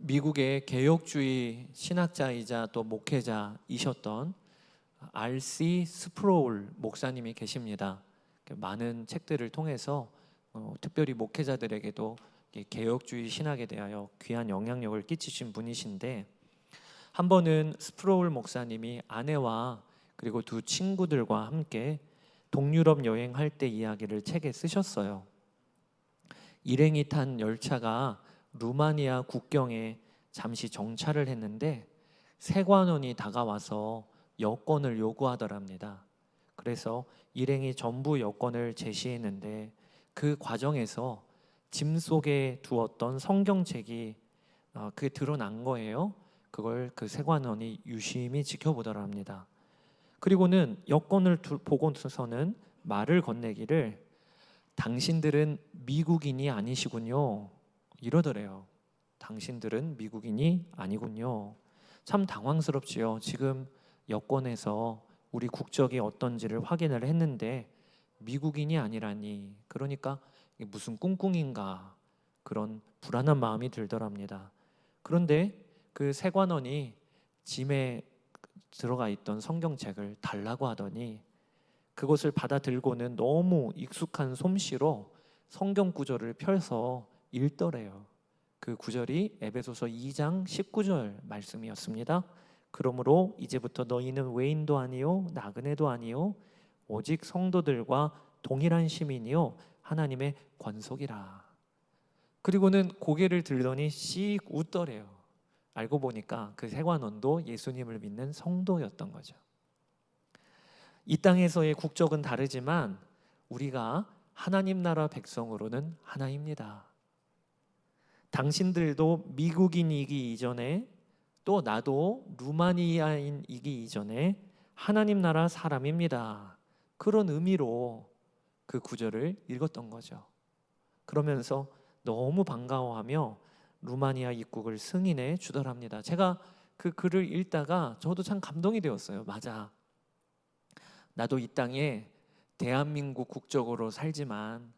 미국의 개혁주의 신학자이자 또 목회자이셨던 R.C. 스프로울 목사님이 계십니다. 많은 책들을 통해서 특별히 목회자들에게도 개혁주의 신학에 대하여 귀한 영향력을 끼치신 분이신데, 한 번은 스프로울 목사님이 아내와 그리고 두 친구들과 함께 동유럽 여행할 때 이야기를 책에 쓰셨어요. 일행이 탄 열차가 루마니아 국경에 잠시 정차를 했는데 세관원이 다가와서 여권을 요구하더랍니다. 그래서 일행이 전부 여권을 제시했는데 그 과정에서 짐 속에 두었던 성경책이 그게 드러난 거예요. 그걸 그 세관원이 유심히 지켜보더랍니다. 그리고는 여권을 보고서는 말을 건네기를 당신들은 미국인이 아니시군요 이러더래요. 당신들은 미국인이 아니군요. 참 당황스럽지요. 지금 여권에서 우리 국적이 어떤지를 확인을 했는데 미국인이 아니라니, 그러니까 무슨 꿍꿍인가, 그런 불안한 마음이 들더랍니다. 그런데 그 세관원이 짐에 들어가 있던 성경책을 달라고 하더니 그것을 받아 들고는 너무 익숙한 솜씨로 성경 구절을 펴서 읽더래요. 그 구절이 에베소서 2장 19절 말씀이었습니다. 그러므로 이제부터 너희는 외인도 아니요 나그네도 아니요 오직 성도들과 동일한 시민이요 하나님의 권속이라. 그리고는 고개를 들더니 씩 웃더래요. 알고 보니까 그 세관원도 예수님을 믿는 성도였던 거죠. 이 땅에서의 국적은 다르지만 우리가 하나님 나라 백성으로는 하나입니다. 당신들도 미국인이기 이전에, 또 나도 루마니아인이기 이전에 하나님 나라 사람입니다. 그런 의미로 그 구절을 읽었던 거죠. 그러면서 너무 반가워하며 루마니아 입국을 승인해 주더랍니다. 제가 그 글을 읽다가 저도 참 감동이 되었어요. 맞아, 나도 이 땅에 대한민국 국적으로 살지만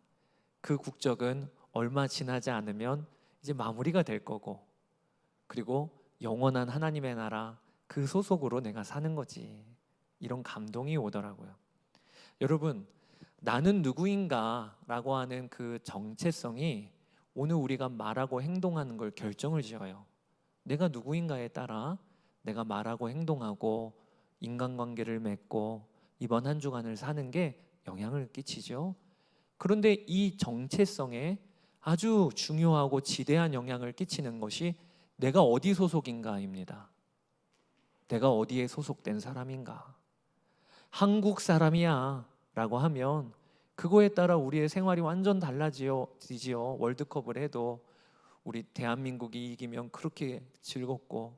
그 국적은 얼마 지나지 않으면 이제 마무리가 될 거고, 그리고 영원한 하나님의 나라 그 소속으로 내가 사는 거지. 이런 감동이 오더라고요. 여러분, 나는 누구인가 라고 하는 그 정체성이 오늘 우리가 말하고 행동하는 걸 결정을 지어요. 내가 누구인가에 따라 내가 말하고 행동하고 인간관계를 맺고 이번 한 주간을 사는 게 영향을 끼치죠. 그런데 이 정체성에 아주 중요하고 지대한 영향을 끼치는 것이 내가 어디 소속인가입니다. 내가 어디에 소속된 사람인가. 한국 사람이야 라고 하면 그거에 따라 우리의 생활이 완전 달라지지요. 월드컵을 해도 우리 대한민국이 이기면 그렇게 즐겁고,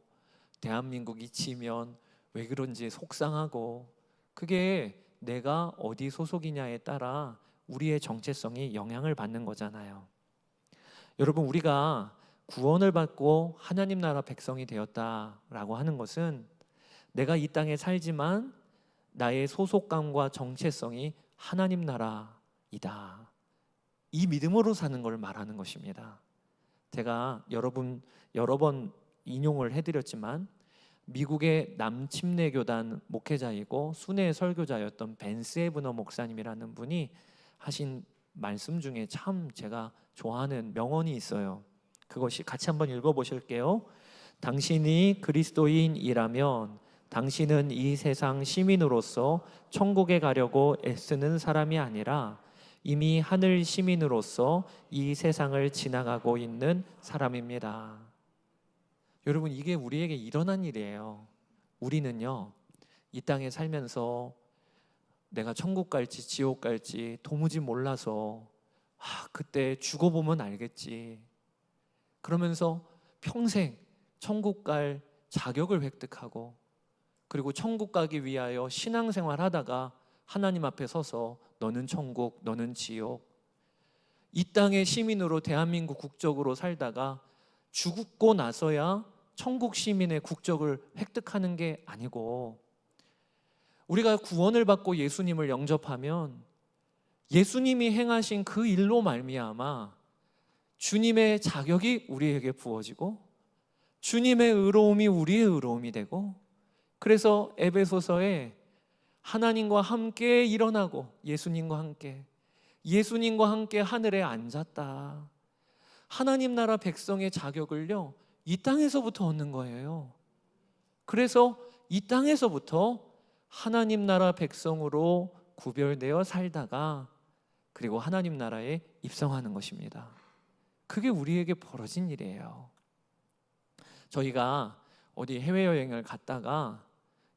대한민국이 지면 왜 그런지 속상하고, 그게 내가 어디 소속이냐에 따라 우리의 정체성이 영향을 받는 거잖아요. 여러분, 우리가 구원을 받고 하나님 나라 백성이 되었다라고 하는 것은 내가 이 땅에 살지만 나의 소속감과 정체성이 하나님 나라이다, 이 믿음으로 사는 걸 말하는 것입니다. 제가 여러 번 인용을 해드렸지만 미국의 남침례교단 목회자이고 순회 설교자였던 벤스 에브너 목사님이라는 분이 하신 말씀 중에 참 제가 좋아하는 명언이 있어요. 그것이 같이 한번 읽어보실게요. 당신이 그리스도인이라면 당신은 이 세상 시민으로서 천국에 가려고 애쓰는 사람이 아니라 이미 하늘 시민으로서 이 세상을 지나가고 있는 사람입니다. 여러분, 이게 우리에게 일어난 일이에요. 우리는요, 이 땅에 살면서 내가 천국 갈지 지옥 갈지 도무지 몰라서 그때 죽어보면 알겠지, 그러면서 평생 천국 갈 자격을 획득하고, 그리고 천국 가기 위하여 신앙생활 하다가 하나님 앞에 서서 너는 천국, 너는 지옥, 이 땅의 시민으로 대한민국 국적으로 살다가 죽고 나서야 천국 시민의 국적을 획득하는 게 아니고, 우리가 구원을 받고 예수님을 영접하면 예수님이 행하신 그 일로 말미암아 주님의 자격이 우리에게 부어지고 주님의 의로움이 우리의 의로움이 되고, 그래서 에베소서에 하나님과 함께 일어나고 예수님과 함께 하늘에 앉았다. 하나님 나라 백성의 자격을요, 이 땅에서부터 얻는 거예요. 그래서 이 땅에서부터 하나님 나라 백성으로 구별되어 살다가 그리고 하나님 나라에 입성하는 것입니다. 그게 우리에게 벌어진 일이에요. 저희가 어디 해외여행을 갔다가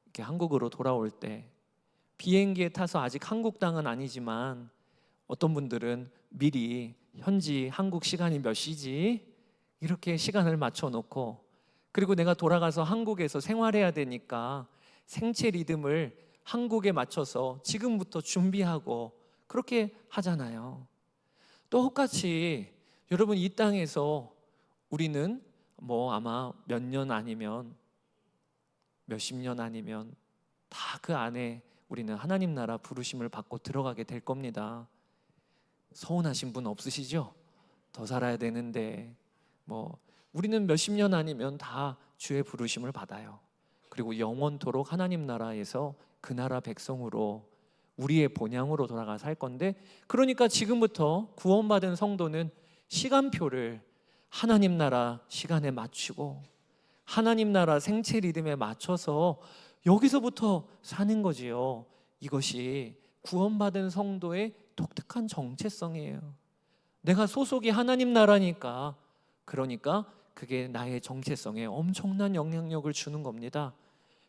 이렇게 한국으로 돌아올 때 비행기에 타서 아직 한국 땅은 아니지만 어떤 분들은 미리 현지 한국 시간이 몇 시지? 이렇게 시간을 맞춰 놓고, 그리고 내가 돌아가서 한국에서 생활해야 되니까 생체 리듬을 한국에 맞춰서 지금부터 준비하고 그렇게 하잖아요. 똑같이 여러분, 이 땅에서 우리는 아마 몇 년 아니면 몇십 년 아니면 다 그 안에 우리는 하나님 나라 부르심을 받고 들어가게 될 겁니다. 서운하신 분 없으시죠? 더 살아야 되는데 우리는 몇십 년 아니면 다 주의 부르심을 받아요. 그리고 영원토록 하나님 나라에서 그 나라 백성으로 우리의 본향으로 돌아가 살 건데, 그러니까 지금부터 구원받은 성도는 시간표를 하나님 나라 시간에 맞추고 하나님 나라 생체 리듬에 맞춰서 여기서부터 사는 거지요. 이것이 구원받은 성도의 독특한 정체성이에요. 내가 소속이 하나님 나라니까, 그러니까 그게 나의 정체성에 엄청난 영향력을 주는 겁니다.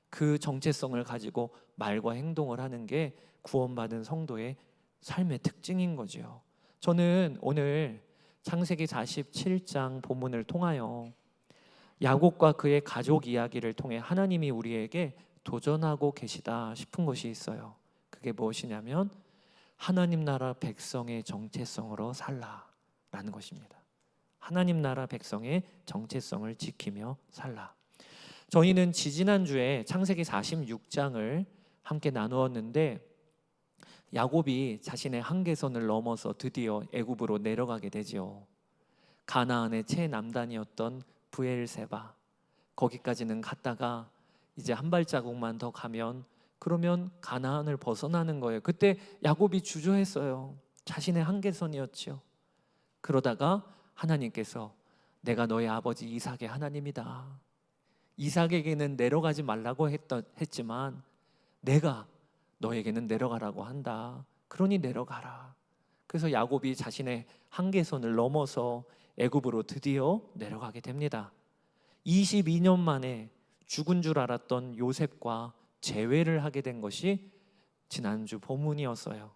그 정체성을 가지고 말과 행동을 하는 게 구원받은 성도의 삶의 특징인 거죠. 저는 오늘 창세기 47장 본문을 통하여 야곱과 그의 가족 이야기를 통해 하나님이 우리에게 도전하고 계시다 싶은 것이 있어요. 그게 무엇이냐면 하나님 나라 백성의 정체성으로 살라라는 것입니다. 하나님 나라 백성의 정체성을 지키며 살라. 저희는 지지난주에 창세기 46장을 함께 나누었는데, 야곱이 자신의 한계선을 넘어서 드디어 애굽으로 내려가게 되지요. 가나안의 최남단이었던 브엘세바, 거기까지는 갔다가 이제 한 발자국만 더 가면 그러면 가나안을 벗어나는 거예요. 그때 야곱이 주저했어요. 자신의 한계선이었죠. 그러다가 하나님께서 내가 너의 아버지 이삭의 하나님이다. 이삭에게는 내려가지 말라고 했지만 내가 너에게는 내려가라고 한다. 그러니 내려가라. 그래서 야곱이 자신의 한계선을 넘어서 애굽으로 드디어 내려가게 됩니다. 22년 만에 죽은 줄 알았던 요셉과 재회를 하게 된 것이 지난주 본문이었어요.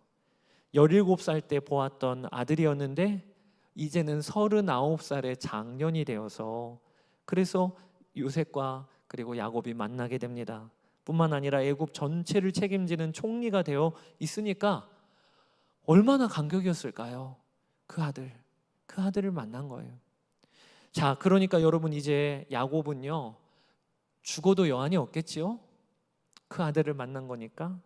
17살 때 보았던 아들이었는데 이제는 39살의 장년이 되어서, 그래서 요셉과 그리고 야곱이 만나게 됩니다. 뿐만 아니라 애굽 전체를 책임지는 총리가 되어 있으니까 얼마나 감격이었을까요? 그 아들을 만난 거예요. 자, 그러니까 여러분, 이제 야곱은요 죽어도 여한이 없겠지요? 그 아들을 만난 거니까.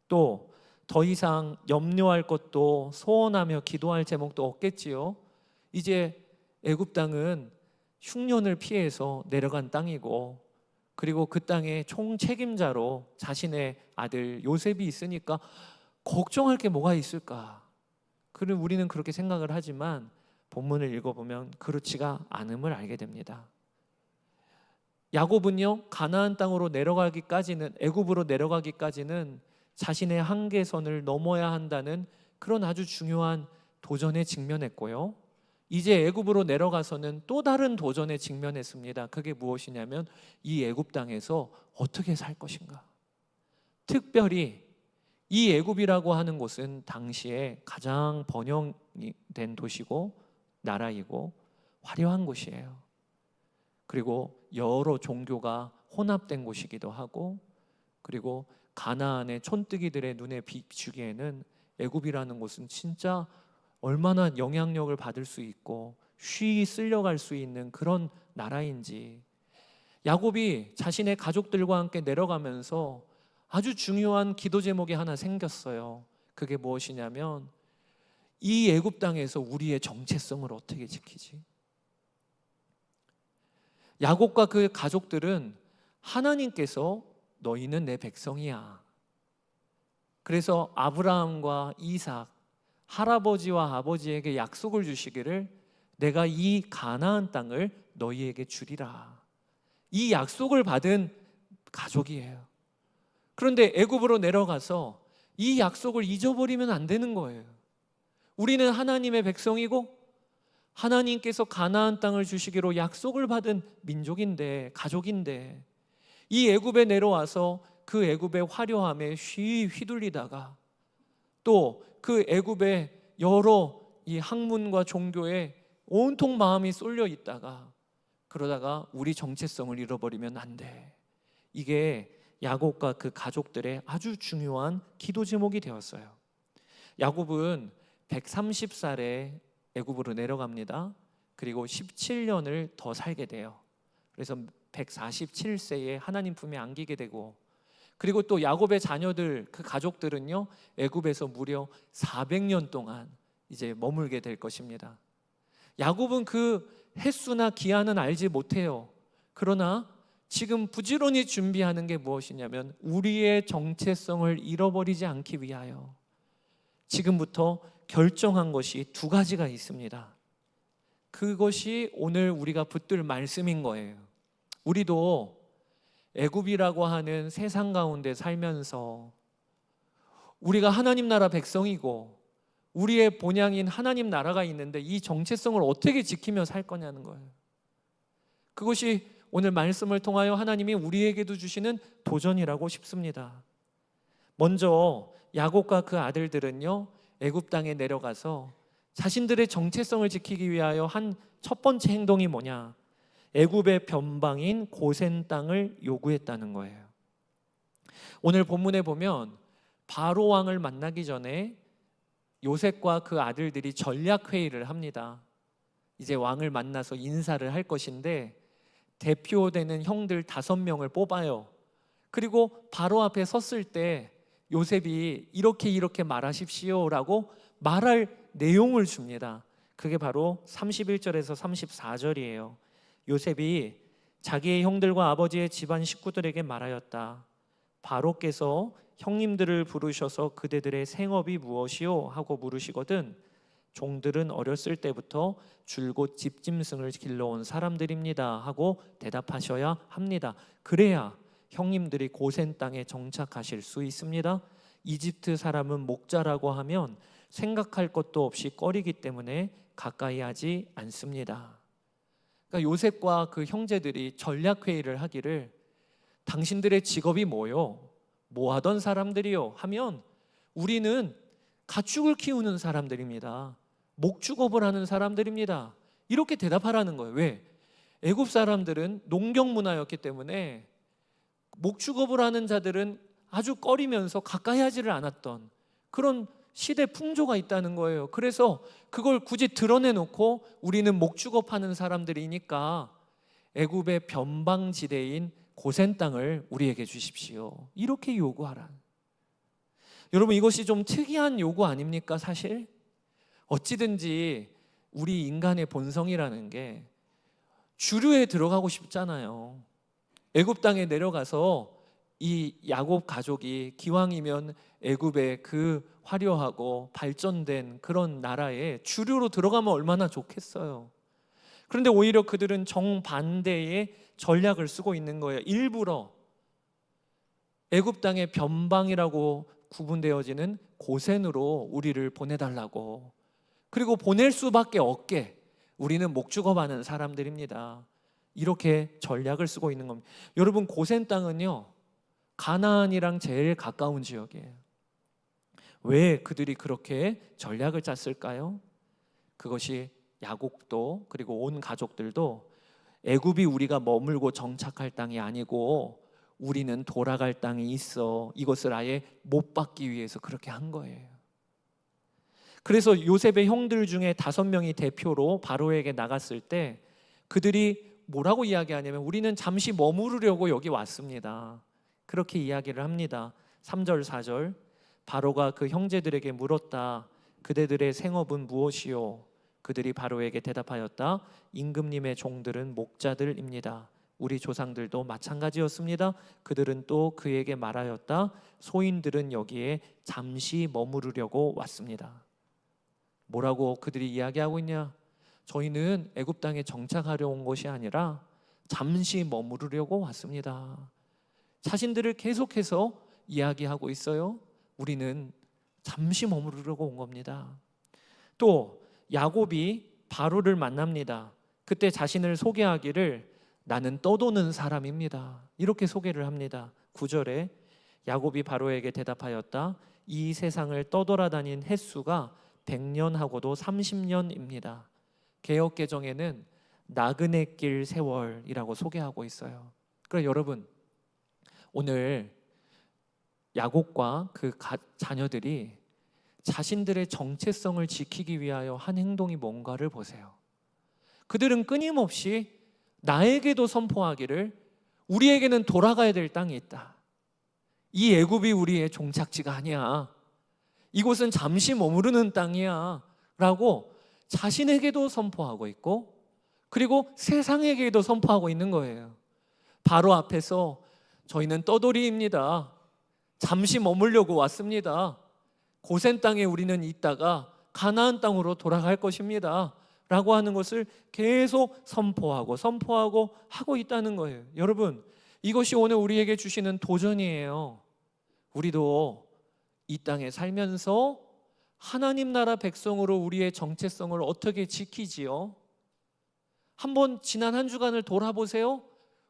또 더 이상 염려할 것도 소원하며 기도할 제목도 없겠지요? 이제 애굽 땅은 흉년을 피해서 내려간 땅이고, 그리고 그 땅의 총책임자로 자신의 아들 요셉이 있으니까 걱정할 게 뭐가 있을까? 그리고 우리는 그렇게 생각을 하지만 본문을 읽어보면 그렇지가 않음을 알게 됩니다. 야곱은요 가나안 땅으로 내려가기까지는, 애굽으로 내려가기까지는 자신의 한계선을 넘어야 한다는 그런 아주 중요한 도전에 직면했고요. 이제 애굽으로 내려가서는 또 다른 도전에 직면했습니다. 그게 무엇이냐면 이 애굽 땅에서 어떻게 살 것인가. 특별히 이 애굽이라고 하는 곳은 당시에 가장 번영된 도시고 나라이고 화려한 곳이에요. 그리고 여러 종교가 혼합된 곳이기도 하고, 그리고 가나안의 촌뜨기들의 눈에 비추기에는 애굽이라는 곳은 진짜 얼마나 영향력을 받을 수 있고 쉬이 쓸려갈 수 있는 그런 나라인지. 야곱이 자신의 가족들과 함께 내려가면서 아주 중요한 기도 제목이 하나 생겼어요. 그게 무엇이냐면 이 애굽 땅에서 우리의 정체성을 어떻게 지키지? 야곱과 그 가족들은 하나님께서 너희는 내 백성이야. 그래서 아브라함과 이삭, 할아버지와 아버지에게 약속을 주시기를 내가 이 가나안 땅을 너희에게 주리라. 이 약속을 받은 가족이에요. 그런데 애굽으로 내려가서 이 약속을 잊어버리면 안 되는 거예요. 우리는 하나님의 백성이고 하나님께서 가나안 땅을 주시기로 약속을 받은 민족인데, 가족인데, 이 애굽에 내려와서 그 애굽의 화려함에 휘둘리다가 또 그 애굽의 여러 이 학문과 종교에 온통 마음이 쏠려 있다가 그러다가 우리 정체성을 잃어버리면 안 돼. 이게 야곱과 그 가족들의 아주 중요한 기도 제목이 되었어요. 야곱은 130살에 애굽으로 내려갑니다. 그리고 17년을 더 살게 돼요. 그래서 147세에 하나님 품에 안기게 되고, 그리고 또 야곱의 자녀들, 그 가족들은요, 애굽에서 무려 400년 동안 이제 머물게 될 것입니다. 야곱은 그 횟수나 기한은 알지 못해요. 그러나 지금 부지런히 준비하는 게 무엇이냐면 우리의 정체성을 잃어버리지 않기 위하여 지금부터 결정한 것이 두 가지가 있습니다. 그것이 오늘 우리가 붙들 말씀인 거예요. 우리도 애굽이라고 하는 세상 가운데 살면서 우리가 하나님 나라 백성이고 우리의 본향인 하나님 나라가 있는데 이 정체성을 어떻게 지키며 살 거냐는 거예요. 그것이 오늘 말씀을 통하여 하나님이 우리에게도 주시는 도전이라고 싶습니다. 먼저 야곱과 그 아들들은요, 애굽 땅에 내려가서 자신들의 정체성을 지키기 위하여 한 첫 번째 행동이 뭐냐? 애굽의 변방인 고센 땅을 요구했다는 거예요. 오늘 본문에 보면 바로 왕을 만나기 전에 요셉과 그 아들들이 전략 회의를 합니다. 이제 왕을 만나서 인사를 할 것인데 대표되는 형들 5명을 뽑아요. 그리고 바로 앞에 섰을 때 요셉이 이렇게 말하십시오라고 말할 내용을 줍니다. 그게 바로 31절에서 34절이에요. 요셉이 자기의 형들과 아버지의 집안 식구들에게 말하였다. 바로께서 형님들을 부르셔서 그대들의 생업이 무엇이요? 하고 물으시거든 종들은 어렸을 때부터 줄곧 집짐승을 길러온 사람들입니다 하고 대답하셔야 합니다. 그래야 형님들이 고센 땅에 정착하실 수 있습니다. 이집트 사람은 목자라고 하면 생각할 것도 없이 꺼리기 때문에 가까이 하지 않습니다. 그러니까 요셉과 그 형제들이 전략 회의를 하기를 당신들의 직업이 뭐요? 뭐 하던 사람들이요? 하면 우리는 가축을 키우는 사람들입니다. 목축업을 하는 사람들입니다. 이렇게 대답하라는 거예요. 왜? 애굽 사람들은 농경 문화였기 때문에 목축업을 하는 자들은 아주 꺼리면서 가까이 하지를 않았던 그런 시대 풍조가 있다는 거예요. 그래서 그걸 굳이 드러내놓고 우리는 목축업하는 사람들이니까 애굽의 변방지대인 고센 땅을 우리에게 주십시오. 이렇게 요구하라. 여러분, 이것이 좀 특이한 요구 아닙니까? 사실 어찌든지 우리 인간의 본성이라는 게 주류에 들어가고 싶잖아요. 애굽 땅에 내려가서 이 야곱 가족이 기왕이면 애굽의 그 화려하고 발전된 그런 나라에 주류로 들어가면 얼마나 좋겠어요. 그런데 오히려 그들은 정반대의 전략을 쓰고 있는 거예요. 일부러 애굽 땅의 변방이라고 구분되어지는 고센으로 우리를 보내달라고, 그리고 보낼 수밖에 없게 우리는 목축업하는 사람들입니다. 이렇게 전략을 쓰고 있는 겁니다. 여러분, 고센 땅은요 가나안이랑 제일 가까운 지역이에요. 왜 그들이 그렇게 전략을 짰을까요? 그것이 야곱도 그리고 온 가족들도 애굽이 우리가 머물고 정착할 땅이 아니고 우리는 돌아갈 땅이 있어, 이것을 아예 못 받기 위해서 그렇게 한 거예요. 그래서 요셉의 형들 중에 5명이 대표로 바로에게 나갔을 때 그들이 뭐라고 이야기하냐면 우리는 잠시 머무르려고 여기 왔습니다. 그렇게 이야기를 합니다. 3절 4절 바로가 그 형제들에게 물었다. 그대들의 생업은 무엇이요? 그들이 바로에게 대답하였다. 임금님의 종들은 목자들입니다. 우리 조상들도 마찬가지였습니다. 그들은 또 그에게 말하였다. 소인들은 여기에 잠시 머무르려고 왔습니다. 뭐라고 그들이 이야기하고 있냐? 저희는 애굽 땅에 정착하려 온 것이 아니라 잠시 머무르려고 왔습니다. 자신들을 계속해서 이야기하고 있어요. 우리는 잠시 머무르려고 온 겁니다. 또 야곱이 바로를 만납니다. 그때 자신을 소개하기를 나는 떠도는 사람입니다. 이렇게 소개를 합니다. 9절에 야곱이 바로에게 대답하였다. 이 세상을 떠돌아다닌 횟수가 100년하고도 30년입니다. 개역개정에는 나그네 길 세월이라고 소개하고 있어요. 그러니까 여러분, 오늘 야곱과 그 자녀들이 자신들의 정체성을 지키기 위하여 한 행동이 뭔가를 보세요. 그들은 끊임없이 나에게도 선포하기를 우리에게는 돌아가야 될 땅이 있다. 이 애굽이 우리의 종착지가 아니야. 이곳은 잠시 머무르는 땅이야 라고 자신에게도 선포하고 있고, 그리고 세상에게도 선포하고 있는 거예요. 바로 앞에서 저희는 떠돌이입니다. 잠시 머물려고 왔습니다. 고센 땅에 우리는 있다가 가나안 땅으로 돌아갈 것입니다 라고 하는 것을 계속 선포하고 하고 있다는 거예요. 여러분, 이것이 오늘 우리에게 주시는 도전이에요. 우리도 이 땅에 살면서 하나님 나라 백성으로 우리의 정체성을 어떻게 지키지요? 한번 지난 한 주간을 돌아보세요.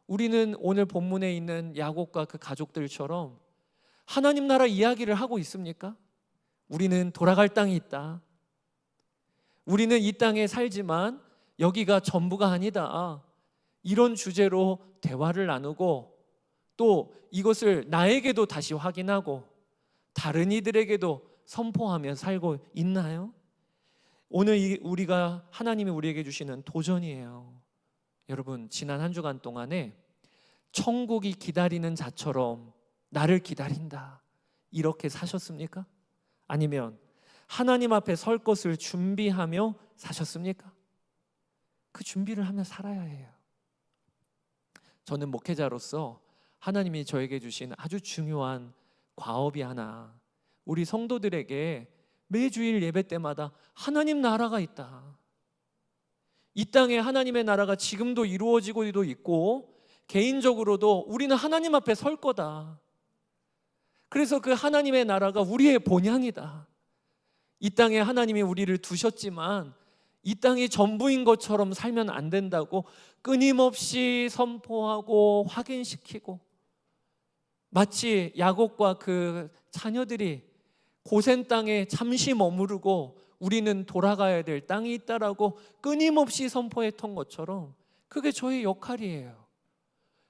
우리는 오늘 본문에 있는 야곱과 그 가족들처럼 하나님 나라 이야기를 하고 있습니까? 우리는 돌아갈 땅이 있다. 우리는 이 땅에 살지만 여기가 전부가 아니다. 이런 주제로 대화를 나누고, 또 이것을 나에게도 다시 확인하고 다른 이들에게도 선포하며 살고 있나요? 오늘 우리가 하나님이 우리에게 주시는 도전이에요. 여러분, 지난 한 주간 동안에 천국이 기다리는 자처럼 나를 기다린다, 이렇게 사셨습니까? 아니면 하나님 앞에 설 것을 준비하며 사셨습니까? 그 준비를 하며 살아야 해요. 저는 목회자로서 하나님이 저에게 주신 아주 중요한 과업이 하나, 우리 성도들에게 매주일 예배 때마다 하나님 나라가 있다. 이 땅에 하나님의 나라가 지금도 이루어지고 있고, 개인적으로도 우리는 하나님 앞에 설 거다. 그래서 그 하나님의 나라가 우리의 본향이다. 이 땅에 하나님이 우리를 두셨지만 이 땅이 전부인 것처럼 살면 안 된다고 끊임없이 선포하고 확인시키고, 마치 야곱과 그 자녀들이 고센 땅에 잠시 머무르고 우리는 돌아가야 될 땅이 있다라고 끊임없이 선포했던 것처럼 그게 저의 역할이에요.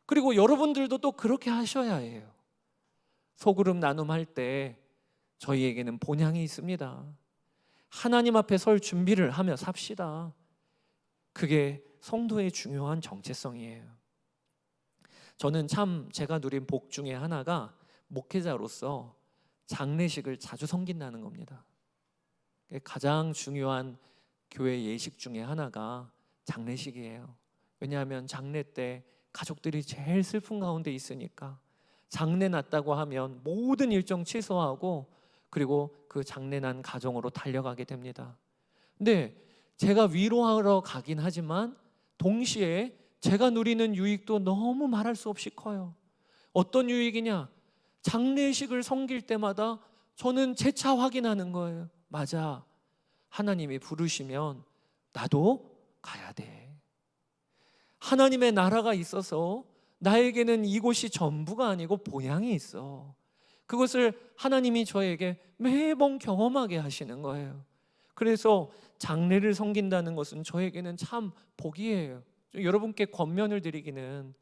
그리고 여러분들도 또 그렇게 하셔야 해요. 소그룹 나눔할 때 저희에게는 본향이 있습니다. 하나님 앞에 설 준비를 하며 삽시다. 그게 성도의 중요한 정체성이에요. 저는 참 제가 누린 복 중에 하나가 목회자로서 장례식을 자주 섬긴다는 겁니다. 가장 중요한 교회 예식 중에 하나가 장례식이에요. 왜냐하면 장례 때 가족들이 제일 슬픈 가운데 있으니까 장례 났다고 하면 모든 일정 취소하고 그리고 그 장례 난 가정으로 달려가게 됩니다. 근데 제가 위로하러 가긴 하지만 동시에 제가 누리는 유익도 너무 말할 수 없이 커요. 어떤 유익이냐? 장례식을 섬길 때마다 저는 재차 확인하는 거예요. 맞아, 하나님이 부르시면 나도 가야 돼. 하나님의 나라가 있어서 나에게는 이곳이 전부가 아니고 본향이 있어. 그것을 하나님이 저에게 매번 경험하게 하시는 거예요. 그래서 장례를 섬긴다는 것은 저에게는 참 복이에요. 여러분께 권면을 드리기는,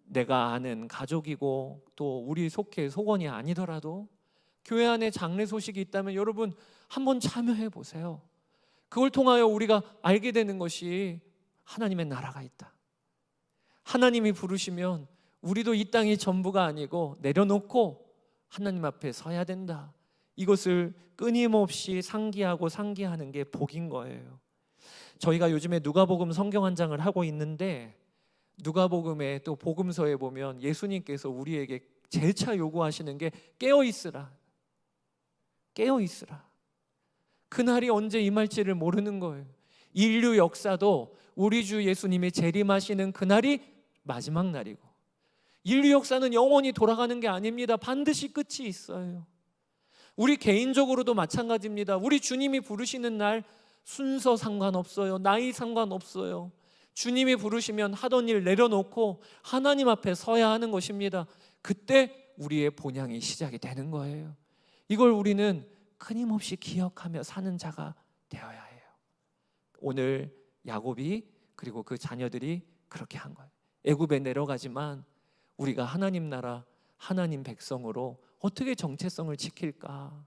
내가 아는 가족이고 또 우리 속해 속원이 아니더라도 교회 안에 장례 소식이 있다면 여러분 한번 참여해 보세요. 그걸 통하여 우리가 알게 되는 것이 하나님의 나라가 있다. 하나님이 부르시면 우리도 이 땅이 전부가 아니고 내려놓고 하나님 앞에 서야 된다. 이것을 끊임없이 상기하고 상기하는 게 복인 거예요. 저희가 요즘에 누가복음 성경 한 장을 하고 있는데 누가복음의 또 복음서에 보면 예수님께서 우리에게 재차 요구하시는 게 깨어 있으라. 깨어 있으라. 그날이 언제 임할지를 모르는 거예요. 인류 역사도 우리 주 예수님이 재림하시는 그날이 마지막 날이고, 인류 역사는 영원히 돌아가는 게 아닙니다. 반드시 끝이 있어요. 우리 개인적으로도 마찬가지입니다. 우리 주님이 부르시는 날 순서 상관없어요. 나이 상관없어요. 주님이 부르시면 하던 일 내려놓고 하나님 앞에 서야 하는 것입니다. 그때 우리의 본향이 시작이 되는 거예요. 이걸 우리는 끊임없이 기억하며 사는 자가 되어야 해요. 오늘 야곱이 그리고 그 자녀들이 그렇게 한 거예요. 애굽에 내려가지만 우리가 하나님 나라, 하나님 백성으로 어떻게 정체성을 지킬까?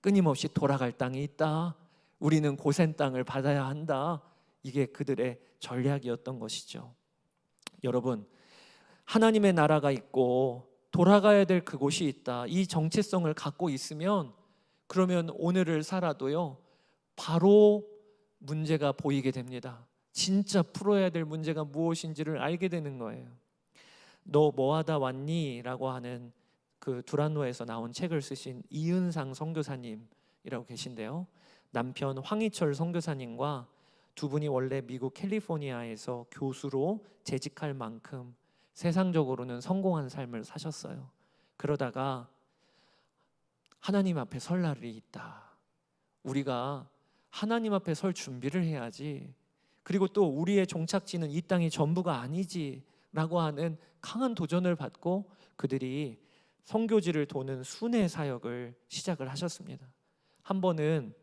끊임없이 돌아갈 땅이 있다. 우리는 고센 땅을 받아야 한다. 이게 그들의 전략이었던 것이죠. 여러분, 하나님의 나라가 있고 돌아가야 될 그곳이 있다. 이 정체성을 갖고 있으면 그러면 오늘을 살아도요, 바로 문제가 보이게 됩니다. 진짜 풀어야 될 문제가 무엇인지를 알게 되는 거예요. 너 뭐하다 왔니? 라고 하는 그 두란노에서 나온 책을 쓰신 이은상 선교사님이라고 계신데요, 남편 황희철 선교사님과 두 분이 원래 미국 캘리포니아에서 교수로 재직할 만큼 세상적으로는 성공한 삶을 사셨어요. 그러다가 하나님 앞에 설 날이 있다. 우리가 하나님 앞에 설 준비를 해야지. 그리고 또 우리의 종착지는 이 땅이 전부가 아니지 라고 하는 강한 도전을 받고 그들이 선교지를 도는 순회 사역을 시작을 하셨습니다. 한 번은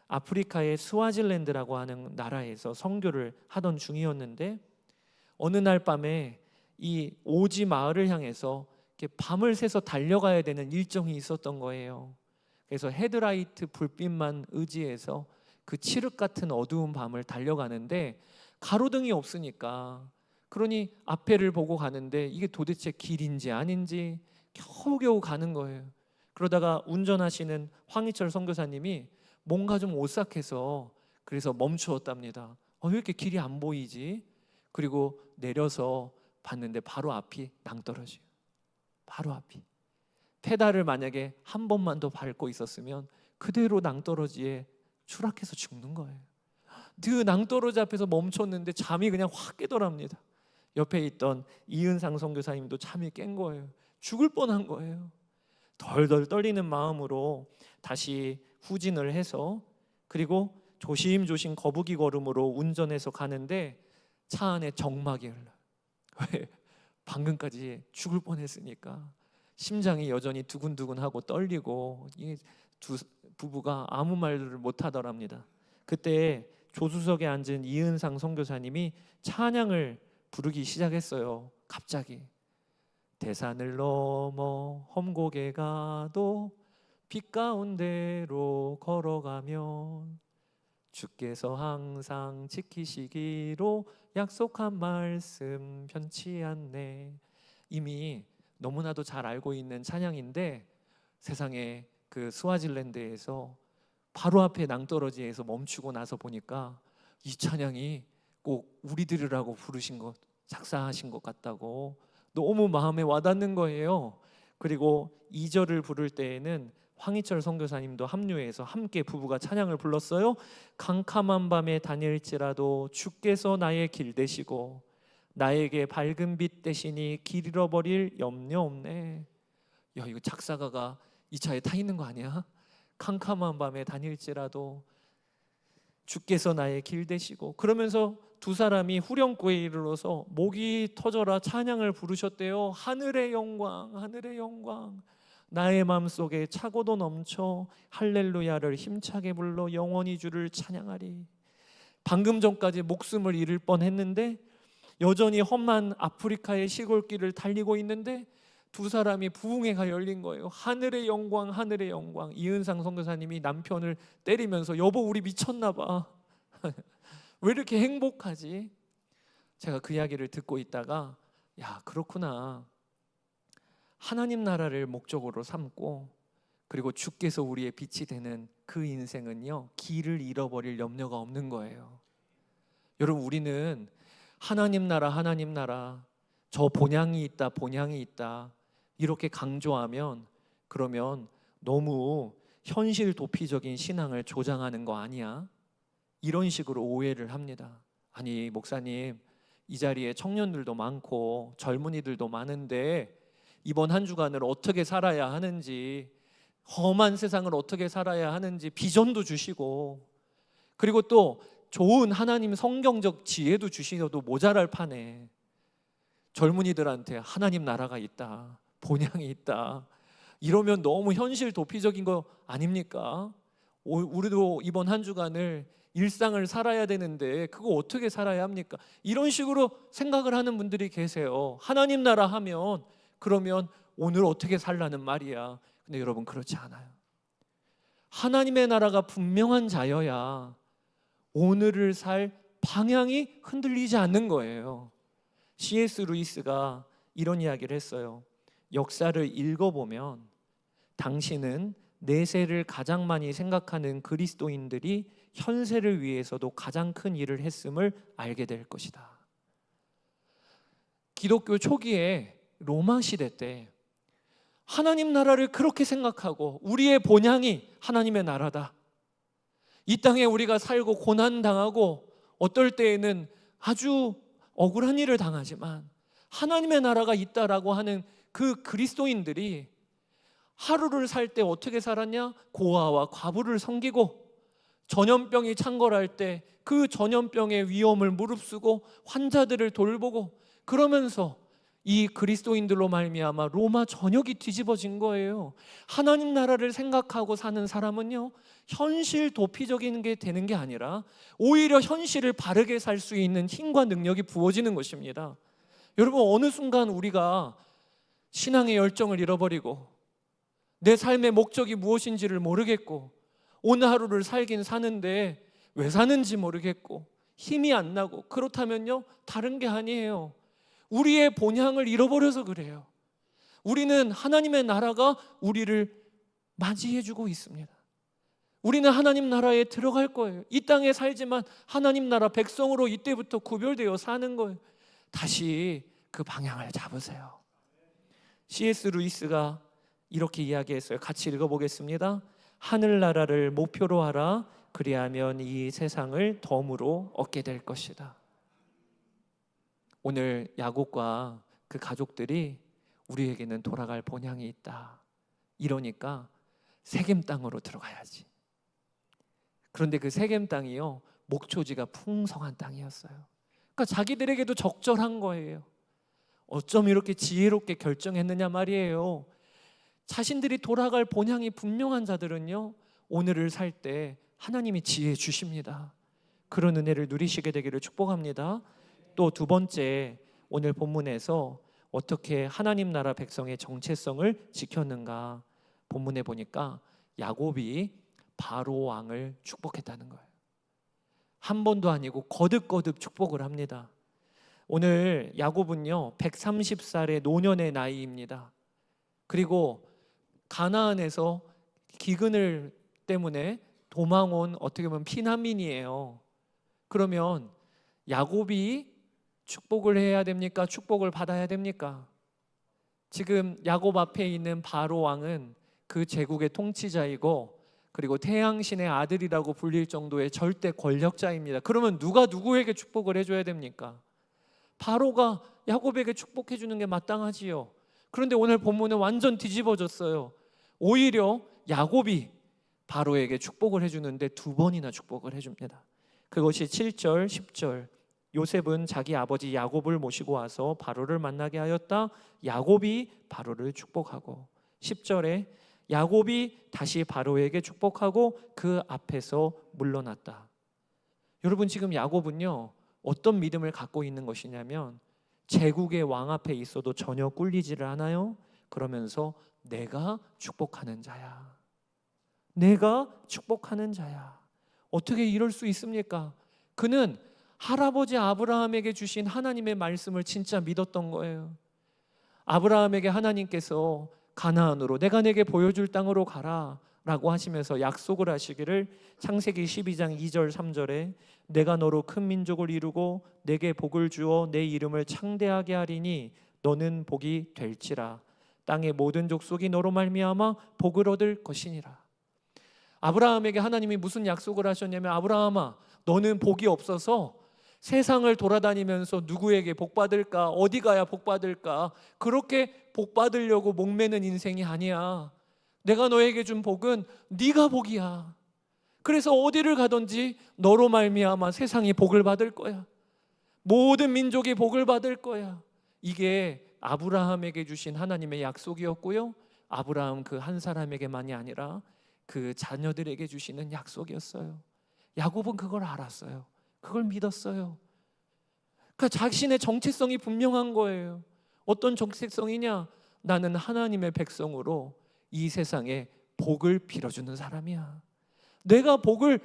아프리카의 스와질랜드라고 하는 나라에서 선교를 하던 중이었는데 어느 날 밤에 이 오지 마을을 향해서 이렇게 밤을 새서 달려가야 되는 일정이 있었던 거예요. 그래서 헤드라이트 불빛만 의지해서 그 칠흑 같은 어두운 밤을 달려가는데 가로등이 없으니까, 그러니 앞에를 보고 가는데 이게 도대체 길인지 아닌지 겨우겨우 가는 거예요. 그러다가 운전하시는 황희철 선교사님이 뭔가 좀 오싹해서 그래서 멈추었답니다. 왜 이렇게 길이 안 보이지? 그리고 내려서 봤는데 바로 앞이 낭떠러지요. 바로 앞이. 페달을 만약에 한 번만 더 밟고 있었으면 그대로 낭떠러지에 추락해서 죽는 거예요. 그 낭떠러지 앞에서 멈췄는데 잠이 그냥 확 깨더랍니다. 옆에 있던 이은상 선교사님도 잠이 깬 거예요. 죽을 뻔한 거예요. 덜덜 떨리는 마음으로 다시 후진을 해서 그리고 조심조심 거북이 걸음으로 운전해서 가는데 차 안에 정막이 흘러요. 왜? 방금까지 죽을 뻔했으니까 심장이 여전히 두근두근하고 떨리고 이 두 부부가 아무 말을 못 하더랍니다. 그때 조수석에 앉은 이은상 선교사님이 찬양을 부르기 시작했어요. 갑자기 대산을 넘어 험곡에 가도 빛 가운데로 걸어가면 주께서 항상 지키시기로 약속한 말씀 변치 않네. 이미 너무나도 잘 알고 있는 찬양인데 세상에 그 스와질랜드에서 바로 앞에 낭떠러지에서 멈추고 나서 보니까 이 찬양이 꼭 우리들이라고 부르신 것, 작사하신 것 같다고 너무 마음에 와닿는 거예요. 그리고 2절을 부를 때에는 황희철 선교사님도 합류해서 함께 부부가 찬양을 불렀어요. 캄캄한 밤에 다닐지라도 주께서 나의 길 되시고 나에게 밝은 빛 되시니 길 잃어버릴 염려 없네. 야, 이거 작사가가 이 차에 타 있는 거 아니야? 캄캄한 밤에 다닐지라도 주께서 나의 길 되시고, 그러면서 두 사람이 후렴구에 이르러서 목이 터져라 찬양을 부르셨대요. 하늘의 영광, 하늘의 영광. 나의 마음속에 차고도 넘쳐 할렐루야를 힘차게 불러 영원히 주를 찬양하리. 방금 전까지 목숨을 잃을 뻔했는데 여전히 험한 아프리카의 시골길을 달리고 있는데 두 사람이 부흥회가 열린 거예요. 하늘의 영광, 하늘의 영광. 이은상 선교사님이 남편을 때리면서 여보 우리 미쳤나 봐. 왜 이렇게 행복하지? 제가 그 이야기를 듣고 있다가 야, 그렇구나. 하나님 나라를 목적으로 삼고 그리고 주께서 우리의 빛이 되는 그 인생은요, 길을 잃어버릴 염려가 없는 거예요. 여러분, 우리는 하나님 나라, 저 본향이 있다, 본향이 있다 이렇게 강조하면 그러면 너무 현실 도피적인 신앙을 조장하는 거 아니야? 이런 식으로 오해를 합니다. 아니, 목사님, 이 자리에 청년들도 많고 젊은이들도 많은데 이번 한 주간을 어떻게 살아야 하는지, 험한 세상을 어떻게 살아야 하는지 비전도 주시고, 그리고 또 좋은 하나님 성경적 지혜도 주시셔도 모자랄 판에 젊은이들한테 하나님 나라가 있다, 본향이 있다 이러면 너무 현실 도피적인 거 아닙니까? 우리도 이번 한 주간을 일상을 살아야 되는데 그거 어떻게 살아야 합니까? 이런 식으로 생각을 하는 분들이 계세요. 하나님 나라 하면 그러면 오늘 어떻게 살라는 말이야. 근데 여러분, 그렇지 않아요. 하나님의 나라가 분명한 자여야 오늘을 살 방향이 흔들리지 않는 거예요. C.S. 루이스가 이런 이야기를 했어요. 역사를 읽어보면 당신은 내세를 가장 많이 생각하는 그리스도인들이 현세를 위해서도 가장 큰 일을 했음을 알게 될 것이다. 기독교 초기에 로마 시대 때 하나님 나라를 그렇게 생각하고 우리의 본향이 하나님의 나라다, 이 땅에 우리가 살고 고난당하고 어떨 때에는 아주 억울한 일을 당하지만 하나님의 나라가 있다라고 하는 그 그리스도인들이 하루를 살 때 어떻게 살았냐? 고아와 과부를 섬기고 전염병이 창궐할 때 그 전염병의 위험을 무릅쓰고 환자들을 돌보고, 그러면서 이 그리스도인들로 말미암아 로마 전역이 뒤집어진 거예요. 하나님 나라를 생각하고 사는 사람은요, 현실 도피적인 게 되는 게 아니라 오히려 현실을 바르게 살 수 있는 힘과 능력이 부어지는 것입니다. 여러분, 어느 순간 우리가 신앙의 열정을 잃어버리고 내 삶의 목적이 무엇인지를 모르겠고 오늘 하루를 살긴 사는데 왜 사는지 모르겠고 힘이 안 나고, 그렇다면요, 다른 게 아니에요. 우리의 본향을 잃어버려서 그래요. 우리는 하나님의 나라가 우리를 맞이해주고 있습니다. 우리는 하나님 나라에 들어갈 거예요. 이 땅에 살지만 하나님 나라 백성으로 이때부터 구별되어 사는 거예요. 다시 그 방향을 잡으세요. C.S. 루이스가 이렇게 이야기했어요. 같이 읽어보겠습니다. 하늘나라를 목표로 하라. 그리하면 이 세상을 덤으로 얻게 될 것이다. 오늘 야곱과 그 가족들이 우리에게는 돌아갈 본향이 있다, 이러니까 세겜 땅으로 들어가야지. 그런데 그 세겜 땅이요, 목초지가 풍성한 땅이었어요. 그러니까 자기들에게도 적절한 거예요. 어쩜 이렇게 지혜롭게 결정했느냐 말이에요. 자신들이 돌아갈 본향이 분명한 자들은요, 오늘을 살 때 하나님이 지혜 주십니다. 그런 은혜를 누리시게 되기를 축복합니다. 또 두 번째, 오늘 본문에서 어떻게 하나님 나라 백성의 정체성을 지켰는가, 본문에 보니까 야곱이 바로 왕을 축복했다는 거예요. 한 번도 아니고 거듭거듭 축복을 합니다. 오늘 야곱은요 130살의 노년의 나이입니다. 그리고 가나안에서 기근을 때문에 도망온 어떻게 보면 피난민이에요. 그러면 야곱이 축복을 해야 됩니까? 축복을 받아야 됩니까? 지금 야곱 앞에 있는 바로 왕은 그 제국의 통치자이고, 그리고 태양신의 아들이라고 불릴 정도의 절대 권력자입니다. 그러면 누가 누구에게 축복을 해줘야 됩니까? 바로가 야곱에게 축복해 주는 게 마땅하지요. 그런데 오늘 본문은 완전 뒤집어졌어요. 오히려 야곱이 바로에게 축복을 해주는데 두 번이나 축복을 해줍니다. 그것이 7절, 10절. 요셉은 자기 아버지 야곱을 모시고 와서 바로를 만나게 하였다. 야곱이 바로를 축복하고, 10절에 야곱이 다시 바로에게 축복하고 그 앞에서 물러났다. 여러분, 지금 야곱은요 어떤 믿음을 갖고 있는 것이냐면, 제국의 왕 앞에 있어도 전혀 꿀리지를 않아요. 그러면서 내가 축복하는 자야, 내가 축복하는 자야. 어떻게 이럴 수 있습니까? 그는 할아버지 아브라함에게 주신 하나님의 말씀을 진짜 믿었던 거예요. 아브라함에게 하나님께서 가나안으로, 내가 내게 보여줄 땅으로 가라 라고 하시면서 약속을 하시기를 창세기 12장 2절 3절에 내가 너로 큰 민족을 이루고 내게 복을 주어 내 이름을 창대하게 하리니 너는 복이 될지라. 땅의 모든 족속이 너로 말미암아 복을 얻을 것이니라. 아브라함에게 하나님이 무슨 약속을 하셨냐면, 아브라함아, 너는 복이 없어서 세상을 돌아다니면서 누구에게 복 받을까, 어디 가야 복 받을까, 그렇게 복 받으려고 목매는 인생이 아니야. 내가 너에게 준 복은 네가 복이야. 그래서 어디를 가든지 너로 말미암아 세상이 복을 받을 거야. 모든 민족이 복을 받을 거야. 이게 아브라함에게 주신 하나님의 약속이었고요, 아브라함 그 한 사람에게만이 아니라 그 자녀들에게 주시는 약속이었어요. 야곱은 그걸 알았어요. 그걸 믿었어요. 그러니까 자신의 정체성이 분명한 거예요. 어떤 정체성이냐? 나는 하나님의 백성으로 이 세상에 복을 빌어주는 사람이야. 내가 복을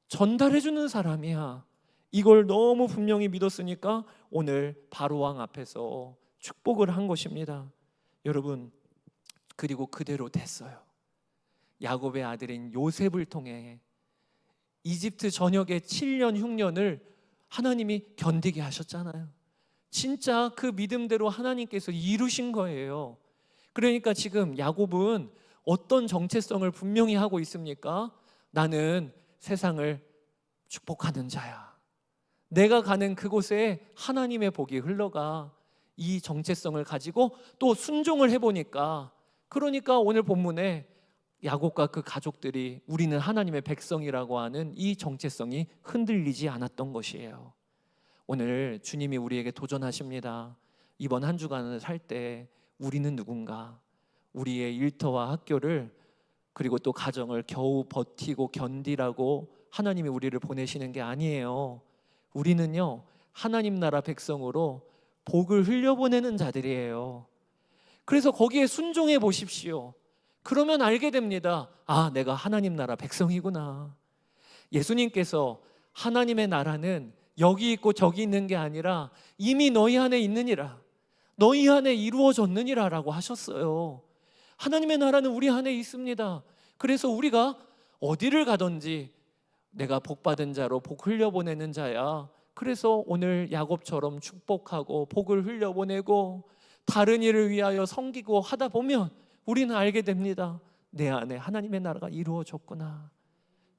전달해주는 사람이야. 이걸 너무 분명히 믿었으니까 오늘 바로왕 앞에서 축복을 한 것입니다. 여러분, 그리고 그대로 됐어요. 야곱의 아들인 요셉을 통해 이집트 전역의 7년 흉년을 하나님이 견디게 하셨잖아요. 진짜 그 믿음대로 하나님께서 이루신 거예요. 그러니까 지금 야곱은 어떤 정체성을 분명히 하고 있습니까? 나는 세상을 축복하는 자야. 내가 가는 그곳에 하나님의 복이 흘러가. 이 정체성을 가지고 또 순종을 해보니까, 그러니까 오늘 본문에 야곱과 그 가족들이 우리는 하나님의 백성이라고 하는 이 정체성이 흔들리지 않았던 것이에요. 오늘 주님이 우리에게 도전하십니다. 이번 한 주간을 살 때 우리는 누군가, 우리의 일터와 학교를 그리고 또 가정을 겨우 버티고 견디라고 하나님이 우리를 보내시는 게 아니에요. 우리는요, 하나님 나라 백성으로 복을 흘려보내는 자들이에요. 그래서 거기에 순종해 보십시오. 그러면 알게 됩니다. 아, 내가 하나님 나라 백성이구나. 예수님께서 하나님의 나라는 여기 있고 저기 있는 게 아니라 이미 너희 안에 있느니라, 너희 안에 이루어졌느니라 라고 하셨어요. 하나님의 나라는 우리 안에 있습니다. 그래서 우리가 어디를 가든지 내가 복받은 자로 복 흘려보내는 자야. 그래서 오늘 야곱처럼 축복하고 복을 흘려보내고 다른 일을 위하여 섬기고 하다 보면 우리는 알게 됩니다. 내 안에 하나님의 나라가 이루어졌구나.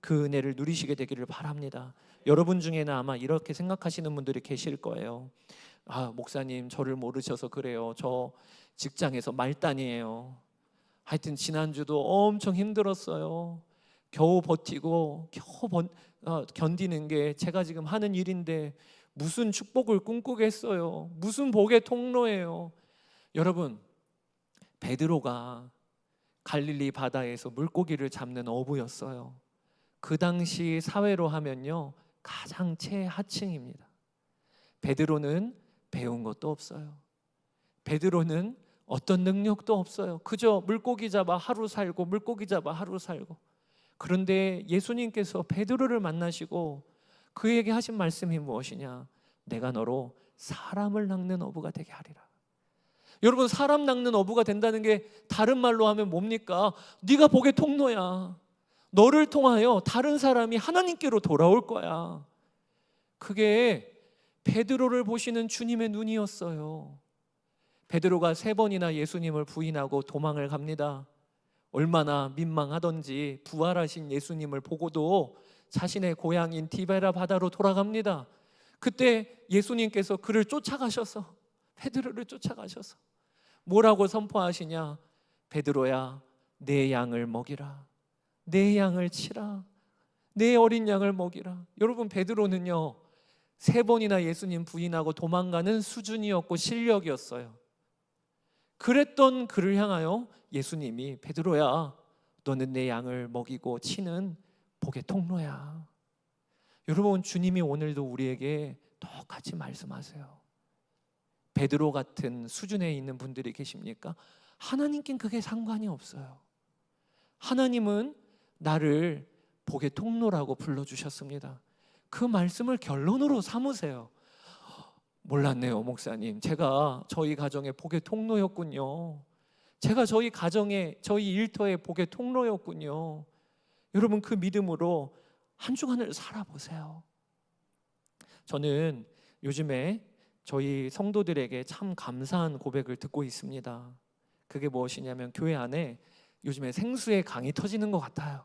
그 은혜를 누리시게 되기를 바랍니다. 여러분 중에는 아마 이렇게 생각하시는 분들이 계실 거예요. 아, 목사님, 저를 모르셔서 그래요. 저 직장에서 말단이에요. 하여튼 지난주도 엄청 힘들었어요. 겨우 버티고 겨우 견디는 게 제가 지금 하는 일인데 무슨 축복을 꿈꾸겠어요. 무슨 복의 통로예요. 여러분, 베드로가 갈릴리 바다에서 물고기를 잡는 어부였어요. 그 당시 사회로 하면요, 가장 최하층입니다. 베드로는 배운 것도 없어요. 베드로는 어떤 능력도 없어요. 그저 물고기 잡아 하루 살고 물고기 잡아 하루 살고. 그런데 예수님께서 베드로를 만나시고 그에게 하신 말씀이 무엇이냐? 내가 너로 사람을 낚는 어부가 되게 하리라. 여러분, 사람 낚는 어부가 된다는 게 다른 말로 하면 뭡니까? 네가 복의 통로야. 너를 통하여 다른 사람이 하나님께로 돌아올 거야. 그게 베드로를 보시는 주님의 눈이었어요. 베드로가 3번이나 예수님을 부인하고 도망을 갑니다. 얼마나 민망하던지 부활하신 예수님을 보고도 자신의 고향인 디베라 바다로 돌아갑니다. 그때 예수님께서 그를 쫓아가셔서, 베드로를 쫓아가셔서 뭐라고 선포하시냐? 베드로야, 내 양을 먹이라. 내 양을 치라. 내 어린 양을 먹이라. 여러분, 베드로는요, 3번이나 예수님 부인하고 도망가는 수준이었고 실력이었어요. 그랬던 그를 향하여 예수님이 베드로야, 너는 내 양을 먹이고 치는 복의 통로야. 여러분, 주님이 오늘도 우리에게 똑같이 말씀하세요. 베드로 같은 수준에 있는 분들이 계십니까? 하나님께는 그게 상관이 없어요. 하나님은 나를 복의 통로라고 불러주셨습니다. 그 말씀을 결론으로 삼으세요. 몰랐네요, 목사님. 제가 저희 가정의 복의 통로였군요. 제가 저희 가정에, 저희 일터에 복의 통로였군요. 여러분, 그 믿음으로 한 주간을 살아보세요. 저는 요즘에 저희 성도들에게 참 감사한 고백을 듣고 있습니다. 그게 무엇이냐면, 교회 안에 요즘에 생수의 강이 터지는 것 같아요.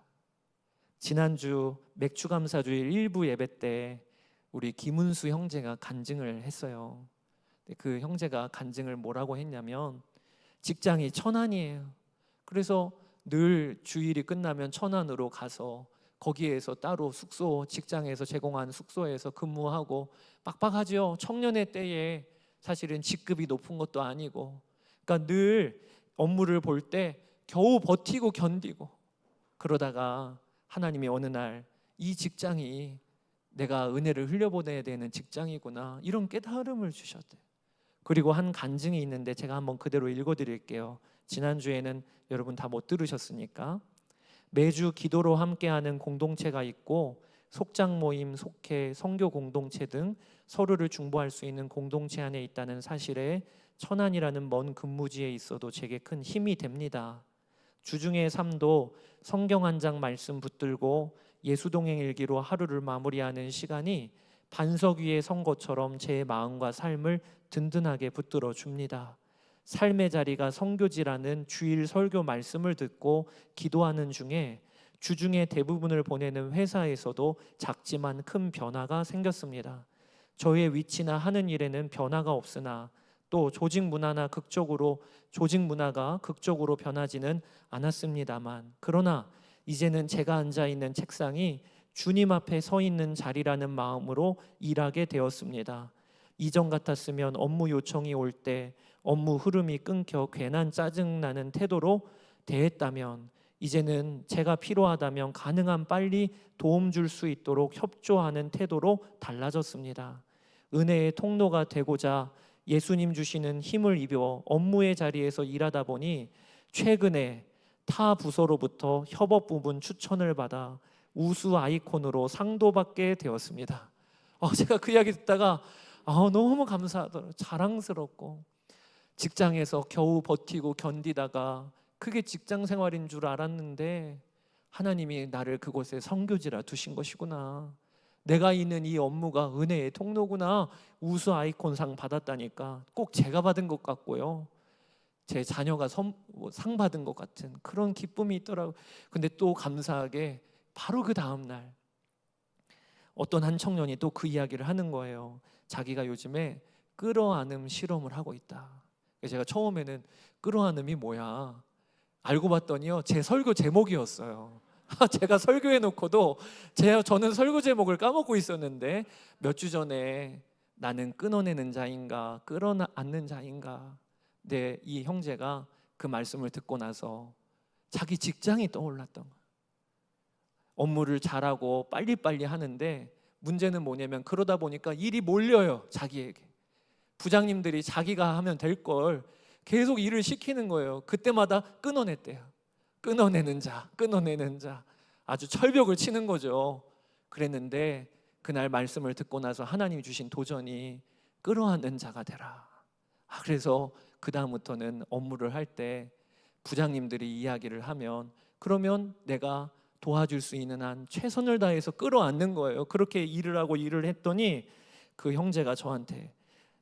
지난주 맥주감사주일 1부 예배 때 우리 김은수 형제가 간증을 했어요. 그 형제가 간증을 뭐라고 했냐면, 직장이 천안이에요. 그래서 늘 주일이 끝나면 천안으로 가서 거기에서 따로 숙소, 직장에서 제공한 숙소에서 근무하고, 빡빡하죠. 청년의 때에 사실은 직급이 높은 것도 아니고, 그러니까 늘 업무를 볼 때 겨우 버티고 견디고, 그러다가 하나님이 어느 날 이 직장이 내가 은혜를 흘려보내야 되는 직장이구나, 이런 깨달음을 주셨대요. 그리고 한 간증이 있는데 제가 한번 그대로 읽어드릴게요. 지난주에는 여러분 다 못 들으셨으니까. 매주 기도로 함께하는 공동체가 있고, 속장 모임, 속회, 선교 공동체 등 서로를 중보할 수 있는 공동체 안에 있다는 사실에 천안이라는 먼 근무지에 있어도 제게 큰 힘이 됩니다. 주중의 삶도 성경 한 장 말씀 붙들고 예수동행 일기로 하루를 마무리하는 시간이 반석 위에 선 것처럼 제 마음과 삶을 든든하게 붙들어 줍니다. 삶의 자리가 선교지라는 주일 설교 말씀을 듣고 기도하는 중에 주중에 대부분을 보내는 회사에서도 작지만 큰 변화가 생겼습니다. 저의 위치나 하는 일에는 변화가 없으나 또 조직 문화가 극적으로 변하지는 않았습니다만, 그러나 이제는 제가 앉아 있는 책상이 주님 앞에 서 있는 자리라는 마음으로 일하게 되었습니다. 이전 같았으면 업무 요청이 올 때 업무 흐름이 끊겨 괜한 짜증나는 태도로 대했다면, 이제는 제가 필요하다면 가능한 빨리 도움 줄 수 있도록 협조하는 태도로 달라졌습니다. 은혜의 통로가 되고자 예수님 주시는 힘을 입어 업무의 자리에서 일하다 보니 최근에 타 부서로부터 협업 부분 추천을 받아 우수 아이콘으로 상도 받게 되었습니다. 제가 그 이야기 듣다가 너무 감사하더라고요. 자랑스럽고, 직장에서 겨우 버티고 견디다가 그게 직장 생활인 줄 알았는데 하나님이 나를 그곳에 선교지라 두신 것이구나, 내가 있는 이 업무가 은혜의 통로구나, 우수 아이콘상 받았다니까 꼭 제가 받은 것 같고요, 제 자녀가 상 받은 것 같은 그런 기쁨이 있더라고요. 근데 또 감사하게 바로 그 다음 날 어떤 한 청년이 또 그 이야기를 하는 거예요. 자기가 요즘에 끌어안음 실험을 하고 있다. 제가 처음에는 끌어안음이 뭐야 알고 봤더니요, 제 설교 제목이었어요. 제가 설교해 놓고도 저는 설교 제목을 까먹고 있었는데, 몇 주 전에 나는 끊어내는 자인가 끌어안는 자인가, 이 형제가 그 말씀을 듣고 나서 자기 직장이 떠올랐던 거예요. 업무를 잘하고 빨리빨리 하는데 문제는 뭐냐면, 그러다 보니까 일이 몰려요. 자기에게 부장님들이 자기가 하면 될 걸 계속 일을 시키는 거예요. 그때마다 끊어냈대요. 끊어내는 자, 아주 철벽을 치는 거죠. 그랬는데 그날 말씀을 듣고 나서 하나님이 주신 도전이 끌어안는 자가 되라. 그래서 그 다음부터는 업무를 할 때 부장님들이 이야기를 하면, 그러면 내가 도와줄 수 있는 한 최선을 다해서 끌어안는 거예요. 그렇게 일을 하고 일을 했더니 그 형제가 저한테,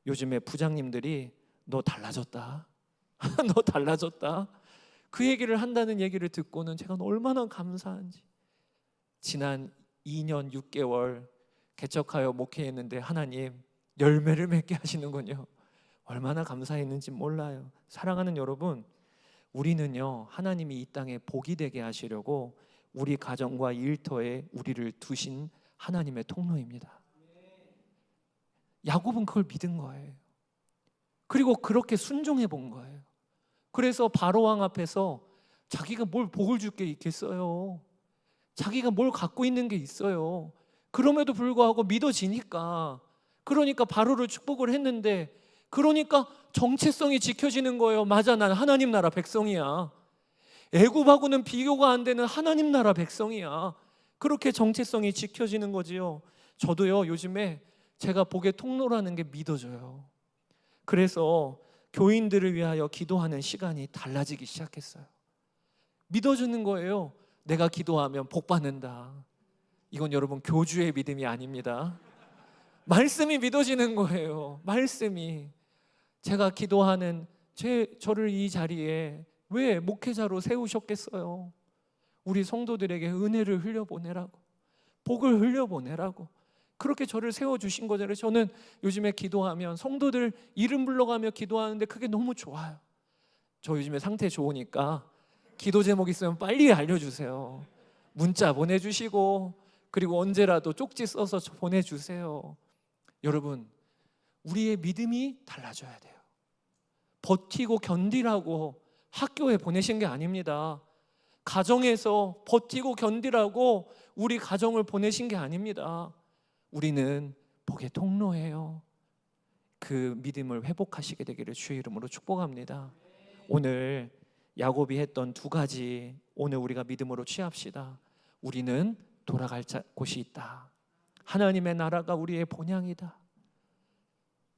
요즘에 부장님들이 너 달라졌다 너 달라졌다, 그 얘기를 한다는 얘기를 듣고는 제가 얼마나 감사한지. 지난 2년 6개월 개척하여 목회했는데 하나님 열매를 맺게 하시는군요. 얼마나 감사했는지 몰라요. 사랑하는 여러분, 우리는요, 하나님이 이 땅에 복이 되게 하시려고 우리 가정과 일터에 우리를 두신 하나님의 통로입니다. 야곱은 그걸 믿은 거예요. 그리고 그렇게 순종해 본 거예요. 그래서 바로왕 앞에서 자기가 뭘 복을 줄 게 있겠어요. 자기가 뭘 갖고 있는 게 있어요. 그럼에도 불구하고 믿어지니까, 그러니까 바로를 축복을 했는데, 그러니까 정체성이 지켜지는 거예요. 맞아, 난 하나님 나라 백성이야. 애굽하고는 비교가 안 되는 하나님 나라 백성이야. 그렇게 정체성이 지켜지는 거지요. 저도요, 요즘에 제가 복의 통로라는 게 믿어져요. 그래서 교인들을 위하여 기도하는 시간이 달라지기 시작했어요. 믿어주는 거예요. 내가 기도하면 복 받는다. 이건 여러분 교주의 믿음이 아닙니다. 말씀이 믿어지는 거예요. 말씀이. 제가 기도하는 저를 이 자리에 왜 목회자로 세우셨겠어요? 우리 성도들에게 은혜를 흘려보내라고, 복을 흘려보내라고 그렇게 저를 세워주신 거잖아요. 저는 요즘에 기도하면 성도들 이름 불러가며 기도하는데 그게 너무 좋아요. 저 요즘에 상태 좋으니까 기도 제목 있으면 빨리 알려주세요. 문자 보내주시고 그리고 언제라도 쪽지 써서 보내주세요. 여러분, 우리의 믿음이 달라져야 돼요. 버티고 견디라고 학교에 보내신 게 아닙니다. 가정에서 버티고 견디라고 우리 가정을 보내신 게 아닙니다. 우리는 복의 통로예요. 그 믿음을 회복하시게 되기를 주의 이름으로 축복합니다. 오늘 야곱이 했던 두 가지 오늘 우리가 믿음으로 취합시다. 우리는 돌아갈 곳이 있다. 하나님의 나라가 우리의 본향이다.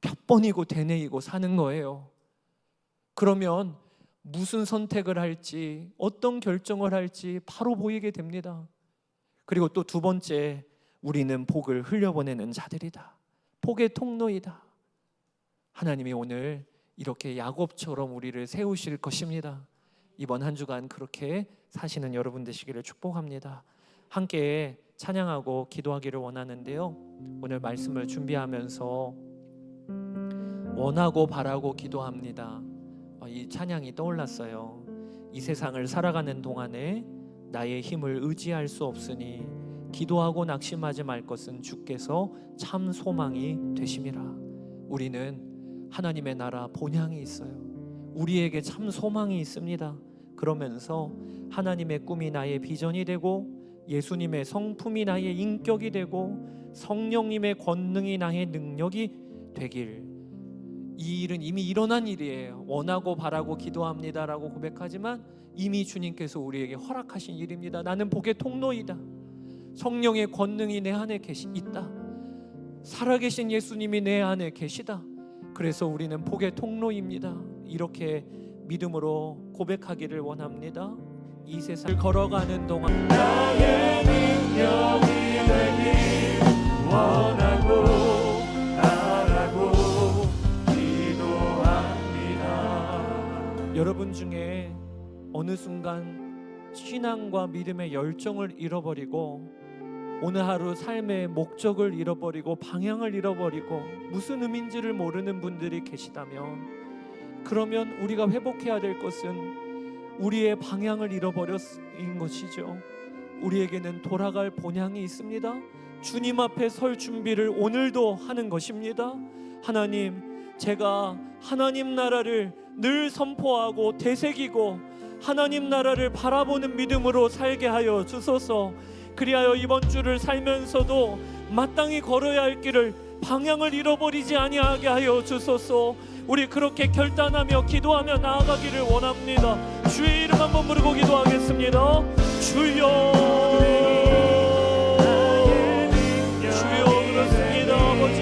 몇 번이고 되뇌이고 사는 거예요. 그러면 무슨 선택을 할지, 어떤 결정을 할지 바로 보이게 됩니다. 그리고 또 두 번째, 우리는 복을 흘려보내는 자들이다. 복의 통로이다. 하나님이 오늘 이렇게 야곱처럼 우리를 세우실 것입니다. 이번 한 주간 그렇게 사시는 여러분 되시기를 축복합니다. 함께 찬양하고 기도하기를 원하는데요, 오늘 말씀을 준비하면서 원하고 바라고 기도합니다, 이 찬양이 떠올랐어요. 이 세상을 살아가는 동안에 나의 힘을 의지할 수 없으니 기도하고 낙심하지 말 것은 주께서 참 소망이 되심이라. 우리는 하나님의 나라 본향이 있어요. 우리에게 참 소망이 있습니다. 그러면서 하나님의 꿈이 나의 비전이 되고 예수님의 성품이 나의 인격이 되고 성령님의 권능이 나의 능력이 되길, 이 일은 이미 일어난 일이에요. 원하고 바라고 기도합니다라고 고백하지만 이미 주님께서 우리에게 허락하신 일입니다. 나는 복의 통로이다. 성령의 권능이 내 안에 있다. 살아계신 예수님이 내 안에 계시다. 그래서 우리는 복의 통로입니다. 이렇게 믿음으로 고백하기를 원합니다. 이 세상을 걸어가는 동안 나의 능력이 되길 원하고 바라고 기도합니다. 여러분 중에 어느 순간 신앙과 믿음의 열정을 잃어버리고 오늘 하루 삶의 목적을 잃어버리고 방향을 잃어버리고 무슨 의미인지를 모르는 분들이 계시다면, 그러면 우리가 회복해야 될 것은 우리의 방향을 잃어버린 것이죠. 우리에게는 돌아갈 본향이 있습니다. 주님 앞에 설 준비를 오늘도 하는 것입니다. 하나님, 제가 하나님 나라를 늘 선포하고 되새기고 하나님 나라를 바라보는 믿음으로 살게 하여 주소서. 그리하여 이번 주를 살면서도 마땅히 걸어야 할 길을, 방향을 잃어버리지 아니하게 하여 주소서. 우리 그렇게 결단하며 기도하며 나아가기를 원합니다. 주의 이름 한번 부르고 기도하겠습니다. 주여, 주여. 그렇습니다. 아버지,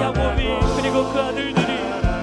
야곱이 그리고 그 아들들이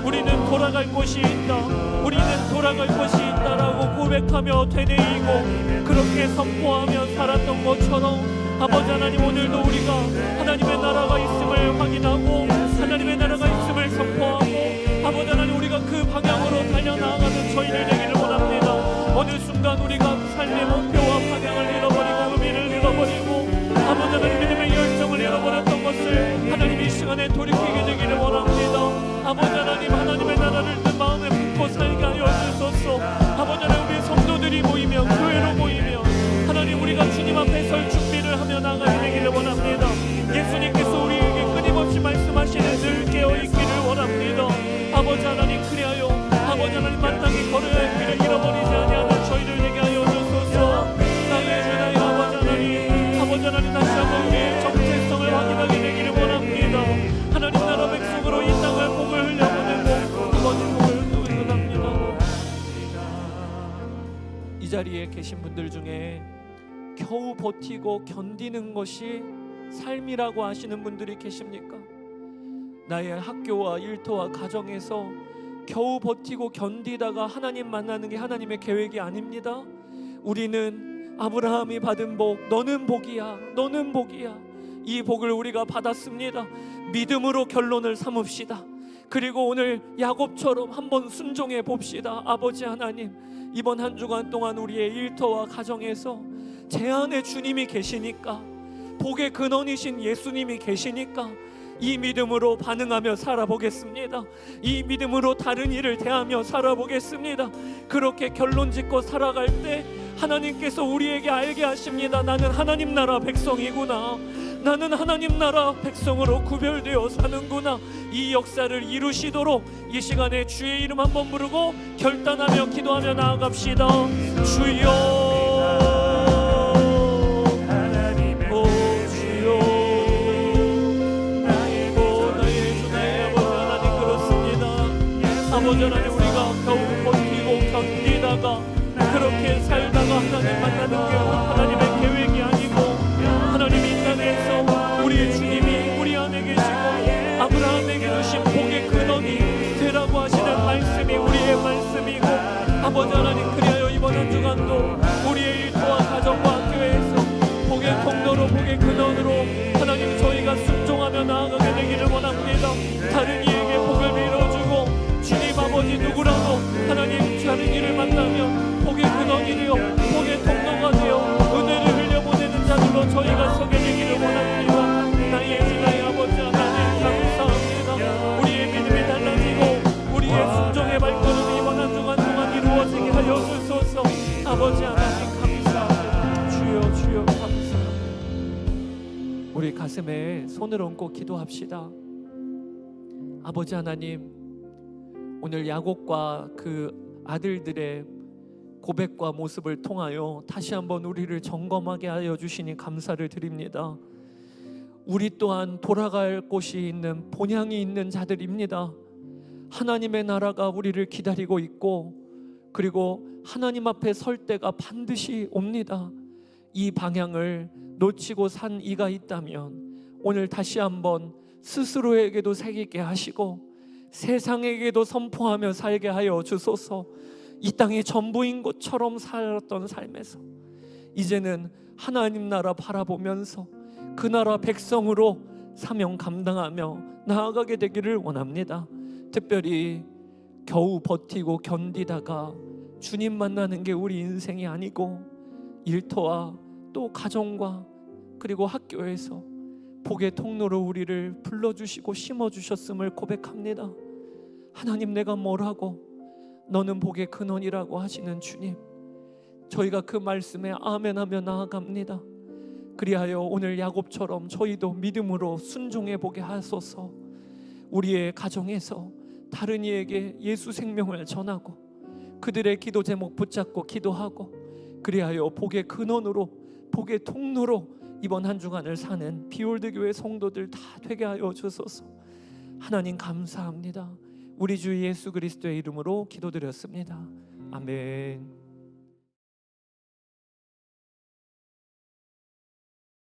우리는 돌아갈 곳이 있다, 우리는 돌아갈 곳이 있다라고 고백하며 되뇌이고 그렇게 선포하며 살았던 것처럼, 아버지 하나님, 오늘도 우리가 하나님의 나라가 있음을 확인하고 하나님의 나라가 있음을 선포하고 아버지 하나님, 우리가 그 방향으로 달려나가는 저희를 되기를 원합니다. 어느 순간 우리가 삶의 목표와 방향을 잃어버리고 의미를 잃어버리고 아버지 하나님, 믿음의 열정을 잃어버렸던 것을 하나님 이 시간에 돌이키게 되기를 원합니다. 아버지 하나님, 하나님의 나라를 내 마음에 품고 살게 하여 주소서. 아버지 하나님, 우리 성도들이 모이며 교회로 모이며 하나님, 우리가 주님 앞에 설 준비를 하며 나가게 되기를 원합니다. 예수님께서 우리에게 끊임없이 말씀하시는 늘 깨어있기를 원합니다. 아버지 하나님, 그리하여 아버지 하나님, 마땅히 걸어야 할 길을 잃어버리지 아니하는 저희를 되게 하여 주소서. 나의 주, 나의 아버지 하나님, 아버지 하나님, 다시 한번 우리의 정체성을 확인하게 되기를 원합니다. 하나님 나라 백성으로 이 땅을 복을 흘려보내고 이번 복을 응원합니다. 이 자리에 계신 분들 중에 겨우 버티고 견디는 것이 삶이라고 하시는 분들이 계십니까? 나의 학교와 일터와 가정에서 겨우 버티고 견디다가 하나님 만나는 게 하나님의 계획이 아닙니다. 우리는 아브라함이 받은 복, 너는 복이야, 너는 복이야, 이 복을 우리가 받았습니다. 믿음으로 결론을 삼읍시다. 그리고 오늘 야곱처럼 한번 순종해 봅시다. 아버지 하나님, 이번 한 주간 동안 우리의 일터와 가정에서 제 안에 주님이 계시니까, 복의 근원이신 예수님이 계시니까 이 믿음으로 반응하며 살아보겠습니다. 이 믿음으로 다른 일을 대하며 살아보겠습니다. 그렇게 결론 짓고 살아갈 때 하나님께서 우리에게 알게 하십니다. 나는 하나님 나라 백성이구나, 나는 하나님 나라 백성으로 구별되어 사는구나. 이 역사를 이루시도록 이 시간에 주의 이름 한번 부르고 결단하며 기도하며 나아갑시다. 주여, 아버지 하나님, 우리가 겨우 버티고 견디다가 그렇게 살다가 하나님 만나는 게 하나님의 계획이 아니고 하나님 이 땅에서 우리의 주님이 우리 안에 계시고 아브라함에게 주신 복의 근원이 되라고 하시는 말씀이 우리의 말씀이고, 아버지 하나님, 그리하여 이번 한 주간도 우리의 일터와 가정과 학교에서 복의 통로로 복의 근원으로 하나님 저희가 순종하며 나아가게 되기를 원합니다. 다른 이에게 복을 빌어주고 주님 아버지 누구라도 하나님 다른 일을 만나면 복의 근원이 되어 복의 통로가 되어 은혜를 흘려보내는 자들로 저희가 서게 되기를 원합니다. 나의 주 나의 아버지 하나님 감사합니다. 우리의 믿음이 달라지고 우리의 순종의 발걸음이 이번 한 주간 동안 이루어지게 하여 주소서. 아버지 하나님 감사합니다. 주여 주여 감사합니다. 우리 가슴에 손을 얹고 기도합시다. 아버지 하나님, 오늘 야곱과 그 아들들의 고백과 모습을 통하여 다시 한번 우리를 점검하게 하여 주시니 감사를 드립니다. 우리 또한 돌아갈 곳이 있는 본향이 있는 자들입니다. 하나님의 나라가 우리를 기다리고 있고, 그리고 하나님 앞에 설 때가 반드시 옵니다. 이 방향을 놓치고 산 이가 있다면 오늘 다시 한번 스스로에게도 새기게 하시고 세상에게도 선포하며 살게 하여 주소서. 이 땅이 전부인 것처럼 살았던 삶에서 이제는 하나님 나라 바라보면서 그 나라 백성으로 사명 감당하며 나아가게 되기를 원합니다. 특별히 겨우 버티고 견디다가 주님 만나는 게 우리 인생이 아니고 일터와 또 가정과 그리고 학교에서 복의 통로로 우리를 불러주시고 심어주셨음을 고백합니다. 하나님, 내가 뭘 하고 너는 복의 근원이라고 하시는 주님, 저희가 그 말씀에 아멘하며 나아갑니다. 그리하여 오늘 야곱처럼 저희도 믿음으로 순종해 보게 하소서. 우리의 가정에서 다른 이에게 예수 생명을 전하고 그들의 기도 제목 붙잡고 기도하고, 그리하여 복의 근원으로 복의 통로로 이번 한 주간을 사는 비올드 교회 성도들 다 되게 하여 주소서. 하나님 감사합니다. 우리 주 예수 그리스도의 이름으로 기도드렸습니다. 아멘.